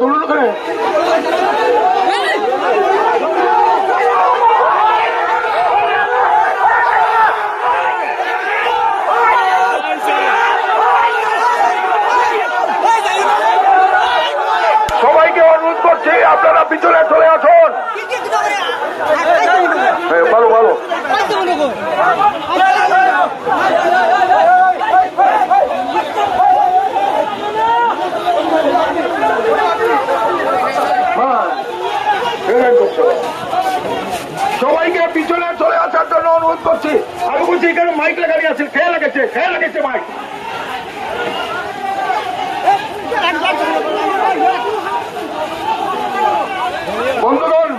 ধরুন ওখানে সবাইকে অনুরোধ করছি আপনারা পিছনে চলে আসুন। ভালো ভালো সবাইকে পিছনে চলে আসার জন্য অনুরোধ করছি। আমি বলছি এখানে মাইক লাগানি আছে, খেয়াল লেগেছে মাইক।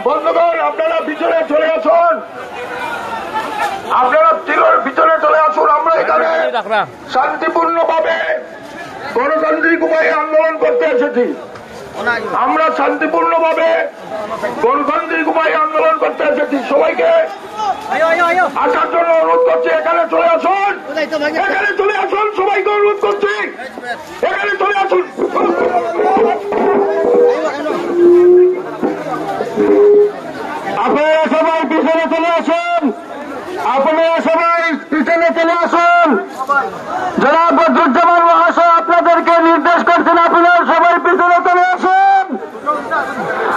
বন্ধুগণ আপনারা পিছনে চলে আসুন, পিছনে চলে আসুন। আমরা এখানে শান্তিপূর্ণভাবে গণতান্ত্রিক উপায়ে আন্দোলন করতে এসেছি। আমরা শান্তিপূর্ণভাবে গণতান্ত্রিক উপায়ে আন্দোলন করতে এসেছি। সবাইকে আসার জন্য অনুরোধ করছি। এখানে চলে আসুন, সবাইকে অনুরোধ করছি, এখানে চলে আসুন।